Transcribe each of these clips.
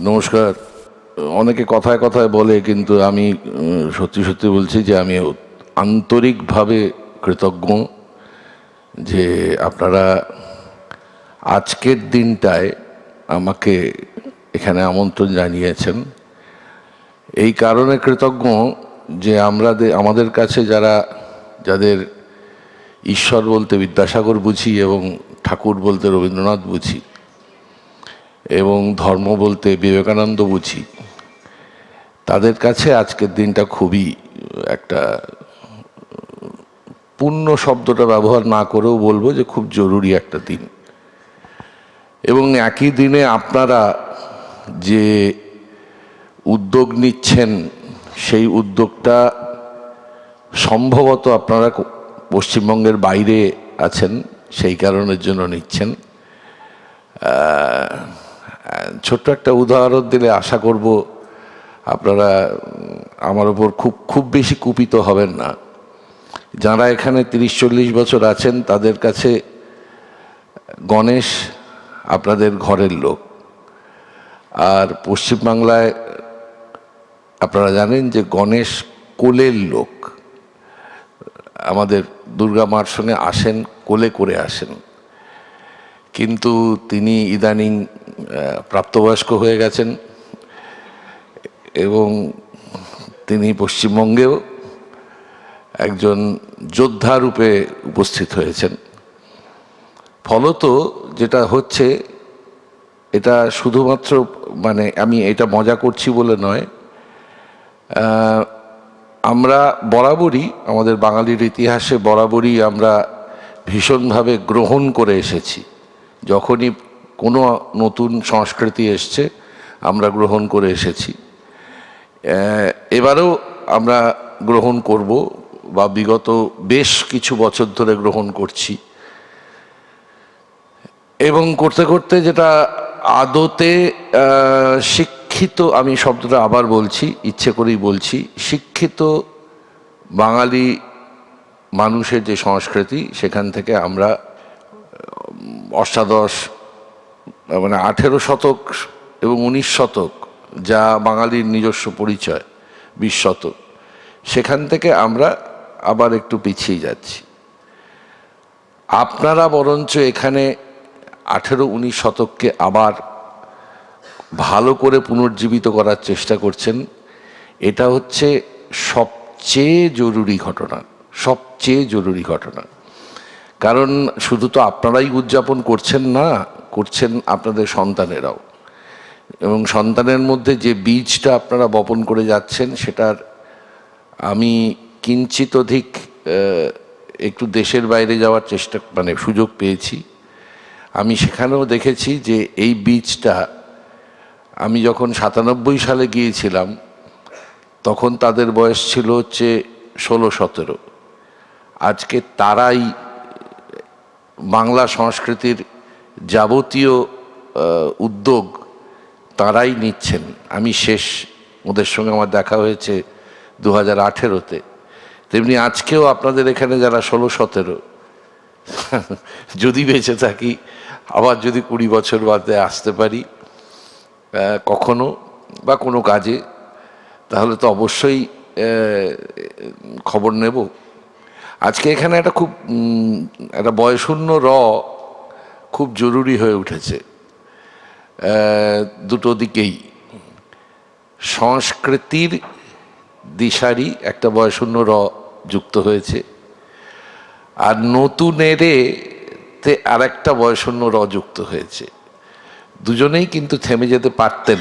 নমস্কার। অনেকে কথায় কথায় বলে, কিন্তু আমি সত্যি সত্যি বলছি যে আমি আন্তরিকভাবে কৃতজ্ঞ যে আপনারা আজকের দিনটায় আমাকে এখানে আমন্ত্রণ জানিয়েছেন। এই কারণে কৃতজ্ঞ যে আমাদের কাছে যাদের ঈশ্বর বলতে বিদ্যাসাগর বুঝি এবং ঠাকুর বলতে রবীন্দ্রনাথ বুঝি এবং ধর্ম বলতে বিবেকানন্দ বুঝি, তাদের কাছে আজকের দিনটা খুবই একটা, পুণ্য শব্দটা ব্যবহার না করেও বলবো যে খুব জরুরি একটা দিন। এবং একই দিনে আপনারা যে উদ্যোগ নিচ্ছেন, সেই উদ্যোগটা সম্ভবত আপনারা পশ্চিমবঙ্গের বাইরে আছেন, সেই কারণের জন্য নিচ্ছেন। ছোট্ট একটা উদাহরণ দিলে আশা করব আপনারা আমার ওপর খুব বেশি কুপিত হবেন না। যারা এখানে 30-40 বছর আছেন, তাদের কাছে গণেশ আপনাদের ঘরের লোক। আর পশ্চিমবাংলায় আপনারা জানেন যে গণেশ কোলের লোক। আমাদের দুর্গা মার সঙ্গে আসেন, কোলে করে আসেন। কিন্তু তিনি ইদানিং প্রাপ্তবয়স্ক হয়ে গেছেন এবং তিনি পশ্চিমবঙ্গেও একজন যোদ্ধা রূপে উপস্থিত হয়েছেন। ফলত যেটা হচ্ছে, এটা শুধুমাত্র আমি এটা মজা করছি বলে নয়, আমরা বরাবরই আমাদের বাঙালির ইতিহাসে বরাবরই আমরা ভীষণভাবে গ্রহণ করে এসেছি। যখনই কোনো নতুন সংস্কৃতি এসছে, আমরা গ্রহণ করে এসেছি। এবারেও আমরা গ্রহণ করব, বা বিগত বেশ কিছু বছর ধরে গ্রহণ করছি। এবং করতে করতে যেটা আদতে শিক্ষিত, আমি শব্দটা আবার বলছি, ইচ্ছে করেই বলছি, শিক্ষিত বাঙালি মানুষের যে সংস্কৃতি, সেখান থেকে আমরা অষ্টাদশ 18 শতক এবং 19 শতক, যা বাঙালির নিজস্ব পরিচয়, 20 শতক, সেখান থেকে আমরা আবার একটু পিছিয়ে যাচ্ছি। আপনারা বরঞ্চ এখানে 18-19 শতককে আবার ভালো করে পুনর্জীবিত করার চেষ্টা করছেন। এটা হচ্ছে সবচেয়ে জরুরি ঘটনা, সবচেয়ে জরুরি ঘটনা। কারণ শুধু তো আপনারাই উদযাপন করছেন না, করছেন আপনাদের সন্তানেরাও। এবং সন্তানের মধ্যে যে বীজটা আপনারা বপন করে যাচ্ছেন, সেটার আমি কিঞ্চিত অধিক একটু দেশের বাইরে যাওয়ার সুযোগ পেয়েছি। আমি সেখানেও দেখেছি যে এই বীজটা, আমি যখন 97 সালে গিয়েছিলাম, তখন তাদের বয়স ছিল হচ্ছে 16-17। আজকে তারাই বাংলা সংস্কৃতির যাবতীয় উদ্যোগ তারাই নিচ্ছেন। আমি ওদের সঙ্গে আমার দেখা হয়েছে 2018-তে। তেমনি আজকেও আপনাদের এখানে যারা 16-17, যদি বেঁচে থাকি, আবার যদি 20 বছর বাদে আসতে পারি কখনো বা কোনো কাজে, তাহলে তো অবশ্যই খবর নেব। আজকে এখানে একটা বয়শূন্য খুব জরুরি হয়ে উঠেছে দুটো দিকেই। সংস্কৃতির দিশারি একটা বয়শূন্য যুক্ত হয়েছে, আর নতুনেতে আর একটা বয়শূন্য যুক্ত হয়েছে। দুজনেই কিন্তু থেমে যেতে পারতেন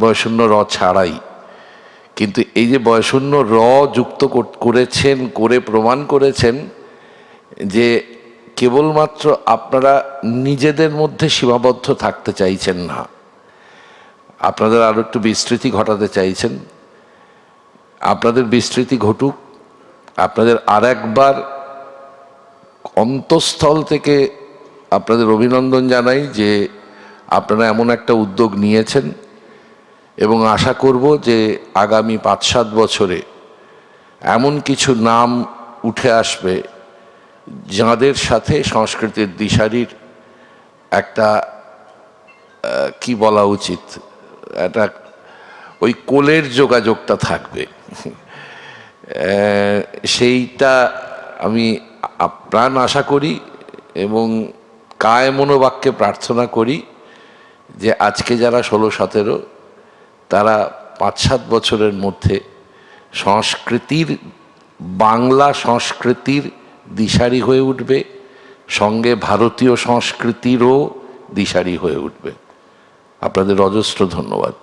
বয়শূন্য ছাড়াই, কিন্তু এই যে বয়শূন্য যুক্ত করেছেন, করে প্রমাণ করেছেন যে কেবলমাত্র আপনারা নিজেদের মধ্যে সীমাবদ্ধ থাকতে চাইছেন না, আপনাদের আরো একটু বিস্তৃতি ঘটাতে চাইছেন। আপনাদের বিস্তৃতি ঘটুক। আপনাদের আর একবার অন্তঃস্থল থেকে আপনাদের অভিনন্দন জানাই যে আপনারা এমন একটা উদ্যোগ নিয়েছেন, এবং আশা করব যে আগামী 5-7 বছরে এমন কিছু নাম উঠে আসবে যাদের সাথে সংস্কৃতির দিশারির একটা কি বলা উচিত, একটা ওই কোলের যোগাযোগটা থাকবে, সেইটা আমি প্রাণ আশা করি এবং কায় মনোবাক্যে প্রার্থনা করি যে আজকে যারা 16-17 তারা 5-7 বছরের মধ্যে সংস্কৃতির, বাংলা সংস্কৃতির দিশারি হয়ে উঠবে, সঙ্গে ভারতীয় সংস্কৃতিরও দিশারি হয়ে উঠবে। আপনাদের অজস্র ধন্যবাদ।